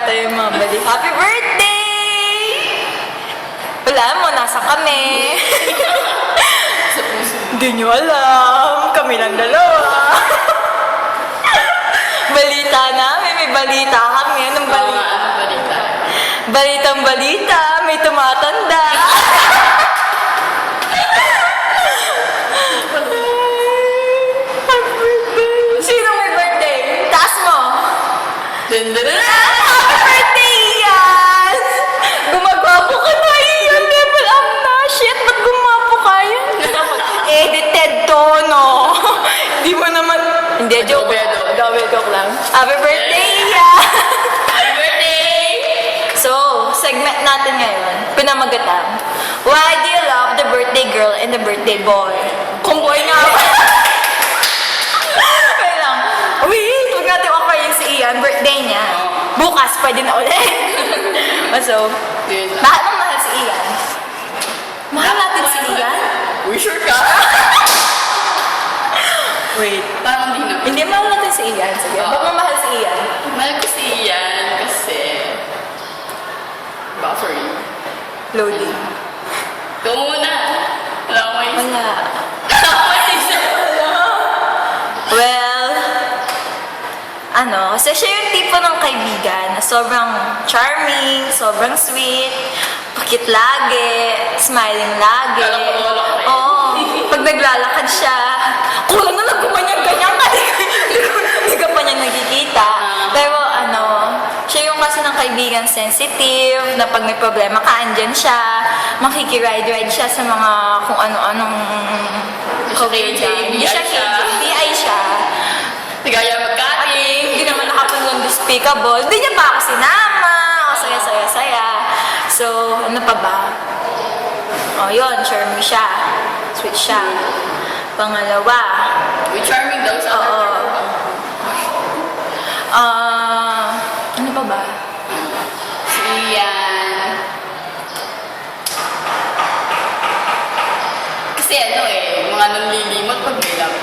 tayo mabali. Happy birthday! Wala mo, nasa kami. Sa puso. Hindi nyo alam. Kami lang dalawa. Balita namin. May balita kami. Anong balita? Anong balita? Balitang balita. May tumatanda. Happy birthday. Sino may birthday? Taas mo. Happy birthday, Ian! Gumagwapo ka na, Ian. Level up na. Shit, ba't gumapo ka yan? Edited to, no? Hindi mo naman... Hindi, joke. Joke lang. Happy birthday, Ian! Happy birthday! So, segment natin ngayon, pinamagatan. Why do you love the birthday girl and the birthday boy? Kung boy nga ako. Wait lang. Wait, huwag natin akayin si Ian. Birthday niya. Bukas, pwede na ulit. So, bakit mo mahal si Ian? Mahal natin si Ian? Uy, sure ka? Wait. Parang di na. Hindi mahal natin si Ian. Sige, bakit mo mahal si Ian? Mahal ko si Ian kasi... Buffering. Loading. Ikaw muna. Wala akong maisip. Wala. Wala akong maisip. Well, kasi siya yung tipo ng kaibigan na sobrang charming, sobrang sweet, pakit lagi, smiling lagi. Alam ko, wala ko. Oo. Pag naglalakad siya, kulang na lang gumanyan ganyan ka. Hindi ka pa niya nakikita. Pero siya yung kasi ng kaibigan sensitive, na pag may problema ka, andyan siya, makikiride-ride siya sa mga kung ano-anong career dyan. Hindi siya KJ, DI siya. Tigaya magkating. Hindi naman nakapulong despicable. Hindi niya pa ako sinama. O saya-saya-saya. So, ano pa ba? Yun, charming siya. Sweet siya. Pangalawa. Uy, charming daw sa Oo. Ano pa ba? Si Ian. Kasi mga nanlilimot pag may love.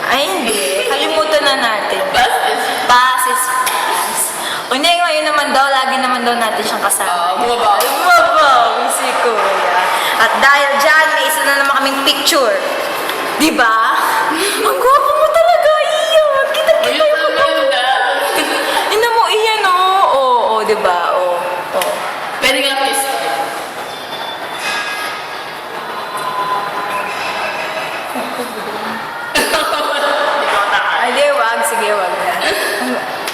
Ay, hindi. Kalimutan na natin. Basta is... Pass is pass. Kundi ngayon naman daw, lagi naman daw natin siyang kasama. Bumabawi. Bumabawi si Kuya. At dahil dyan, may isa na naman kaming picture. Diba? Ang gwapo mo talaga, Ian. Kita-kita Ayun, yung mga... maganda. Ina mo, Ian, Oo, diba? Oo. Pwede nga kiss. Ay, di, wag. Sige, wag na.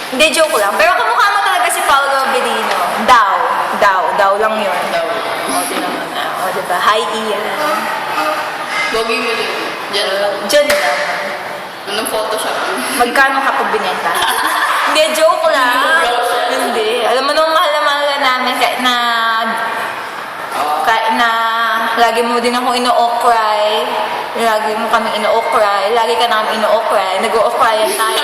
Hindi, joke lang. Pero kamukha mo talaga si Paolo Bedino. Daw lang yun. Daw. Tinan mo na. Diba? Hi, Ian. Gogi mo din. Diyan lang. Diyan lang. Anong Photoshop? Magkano ka pag binenta? Hindi, joke lang. Hindi. Alam mo naman, mahal na mahal ka namin kahit na lagi mo din ako ino-okray. Lagi mo kami ino-okray. Lagi ka namin ino-okray. Nag-o-okrayan tayo.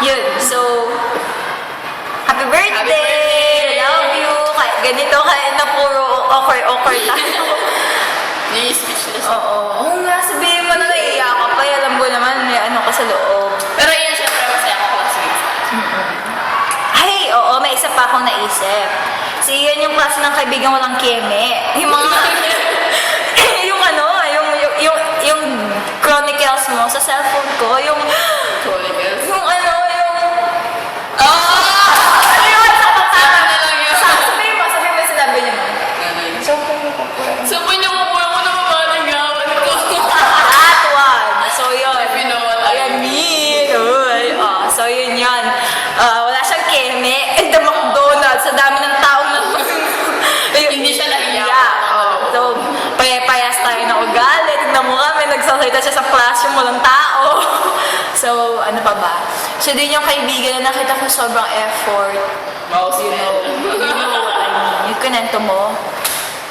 Yun. So, happy birthday! Love you! Kahit ganito, kahit na puro okray tayo. Speechless. Oo nga, sabihin mo na naiiyak ka pa. Alam mo naman, may ano ka sa loob. Pero yan, syempre, masaya ako classmates. Ay, oo, may isa pa akong naisip. Si Ian yung klase ng kaibigan walang keme. Yung mga... yung chronicles mo sa cellphone ko, yung... Chronicles. Yung Ah! Ano yun? Sabi na lang yun. Sabihin mo, sinabi niyo mo. So, Sabi niyo ko po ako na mabalangawan ko. that one. So, yun. If you know what I Ayan, mean. Uy. So, yun yun. Wala siyang keme. And the McDonald's, sa dami ng taong na... Hindi siya naiyak. So, payas tayo na ugali. Tignan mo kami, nagsasalita siya sa classroom, walang tao. So, ano pa ba? So, din yung kaibigan na nakita ko sobrang effort. Mouse You know what I mean. Yung kinento mo,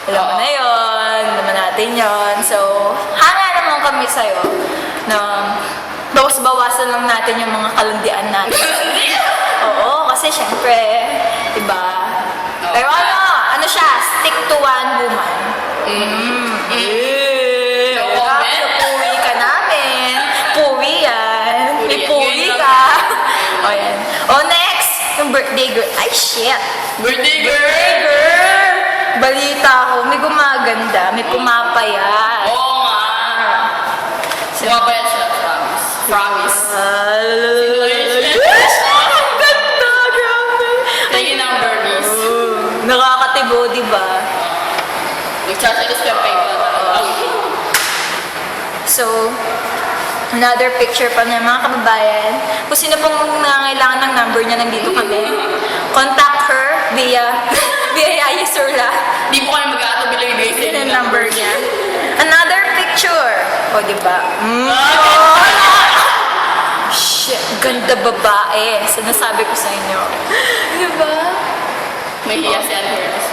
alam mo na yun, naman natin yun. So, hanga naman kami sa'yo na bawas-bawasan lang natin yung mga kalandian natin. Oo, kasi syempre, diba? Pero ano siya, stick to one woman. No comment. Puwi ka namin. Puwi yan. May Puwi yan. puwi Yun ka. O yan. O next, yung birthday girl. Ay, shit! Birthday girl! Girl! Balita ko, may gumaganda, may pumapayat. Oo nga. Sumapayat siya, promise. Promise. Ang ganda, grabe. Thank you, number, miss. Nakakatibo, di ba? Nagchachalos campaign ko na talaga. So, another picture pa niya, mga kababayan. Kung sino pong nangangailangan ng number niya, nandito kami. Contact her via Yaya Surla. Di po kayo mag-aatubili ibigay sa Yun inyo ang number niya. Another picture. O, di ba? Shit, ganda babae. Sinasabi ko sa inyo. Di ba? May hiya si Anne Curtis.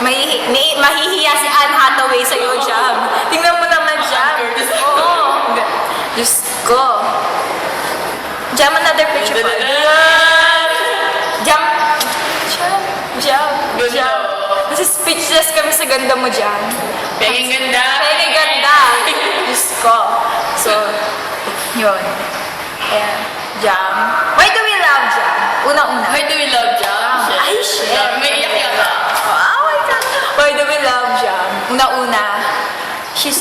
Mahihiya si Anne Hathaway sa'yo, Jam. Tingnan mo naman, Jam. Anne Curtis. Oo. Diyos ko. Jam, another picture pa. Jam. Jam. Jam. Kasi speechless kami sa ganda mo, Jam. Peging ganda. Pwede ganda. Diyos ko. So, yun. Ayan. Jam. Why do we love Jam? Una-una. Why do we love Jam? Ay, shit. May iyak yata. Oh my God. Why do we love Jam? Una-una. She's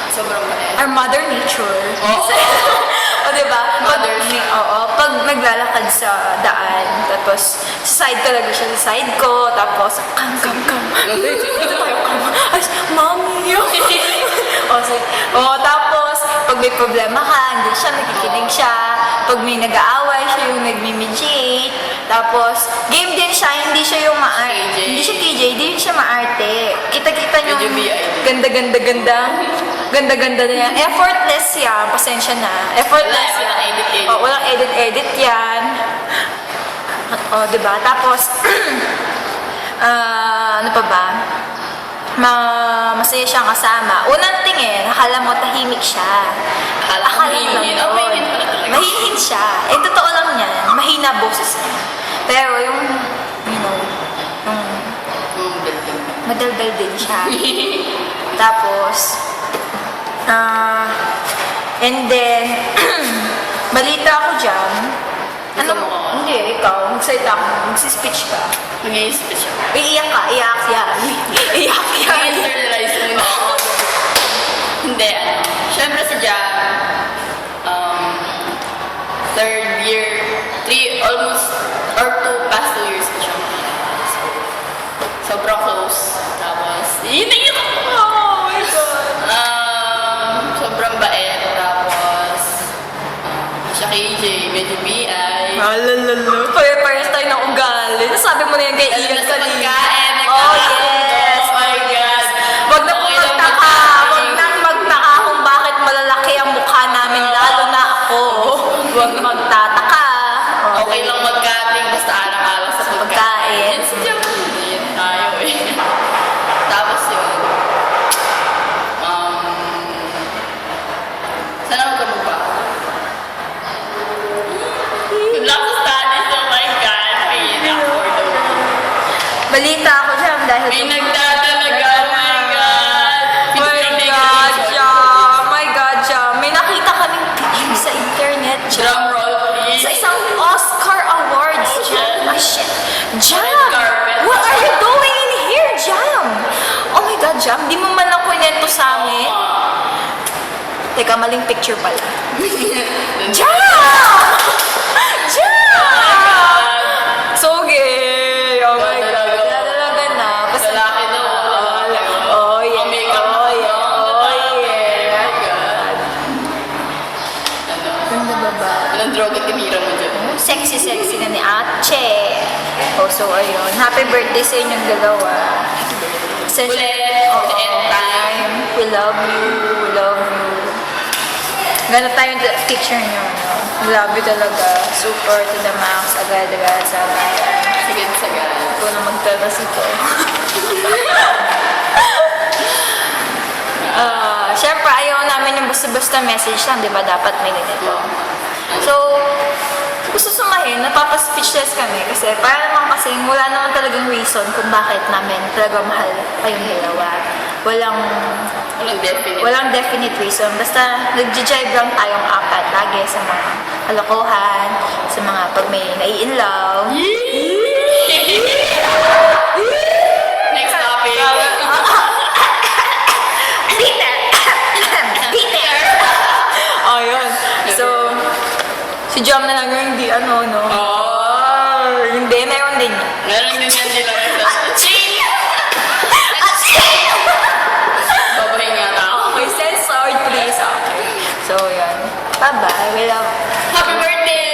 Sobrang mali. our mother nature. Oo. O, diba? Mother. Pag naglalakad sa daan, tapos sa side talaga siya, sa side ko, tapos, come. Dito tayo, come. Ay, mommy. Tapos, pag may problema ka, hindi siya, nakikinig siya. Pag may nag-aaway, siya yung nagmimediate. Tapos, game din siya, hindi siya yung maarte. KJ. Hindi siya KJ, hindi siya maarte. Kita-kita niyo, Medyo BID. ganda-ganda na yan. Effortless yan, pasensya na. Effortless Wala, yan. walang edit-edit. Walang edit yan. Diba? Tapos, ano pa ba? Masaya siyang kasama. Unang tingin, akala mo tahimik siya. Akala ko mahihin. yun. Mahihin pala talaga. Mahihin siya. Totoo lang yan. Mahina boses niya. Pero yung, yung Building. madaldal din siya. Tapos, and then, balita ako dyan. Gusto mo ako? Hindi, ikaw. Magsalita ako. Magsispeech ka. Mag-i-speech ako. Iiyak ka. Iyak yan. Iyak yan. Mag-internalize muna ako. Hindi. Siyempre si Jam, third year, almost, or past 2 years ko siya. So, sobrang close. Tapos, naiyak ako. Oh my God. Sobrang bait. Tapos, siya KJ, medyo BI. Alalala. Pare-pares tayo ng ugali. Sabi mo na yung kay Lalo Ian na sa kanina. pagkain. Oh, yes. Oh my God. Wag na pong Okay lang magtaka. Wag nang magtaka kung bakit malalaki ang mukha namin, lalo na ako. Wag magtataka. Okay lang magkating basta alang-alang sa Pagkain. pagkain. Yes, yun tayo eh. Tapos yun. Sana magkamukha? Good luck sa studies. Oh my God. May ina-afford ako. Balita ako dyan dahil... May nagdadalaga. Oh my God. My God, Jam. May nakita kaming picture sa internet, Jam. Drum roll, please. Sa isang Oscar Awards, Jam. Oh, shit. Jam! Red carpet. What are you doing in here, Jam? Oh my God, Jam. Di mo man lang kwento sa amin. Teka, maling picture pala. Jam! Jam! So gay! Oh my God. Dadalaga na. Sa laki daw. Oh yeah. Ang makeup na Oh yeah. ano, Oh lalaki. yeah. Oh my God. Ano? Ganda ba ba? Anong droga tinira mo dyan? Sexy na ni Ache. Oh, so ayun. Happy birthday sa inyong dalawa. Ulit. Oo. The end time. We love you. We love you. Ganda tayong picture nyo, no? We love you talaga. Super to the max. Agad-agad sa bayan. Sige, sagad. Ito na magtalas ito. Siyempre, ayaw namin yung basta-basta message lang, di ba? Dapat may ganito. So, gusto sumahin, napapa-speechless kami kasi para naman kasi wala naman talagang reason kung bakit namin talaga mahal kayong dalawa. Walang definite. Walang definite reason. Basta nag-jive lang tayong apat lagi sa mga kalokohan, sa mga pag may nai-in love. Si Jam na lang yung hindi ano, no? Oh. Hindi, meron din. Meron din yan din lang sa... Aching! Aching! Babahinga na ako. Okay, censored please. Okay. So, yan. Bye-bye. We love Happy birthday!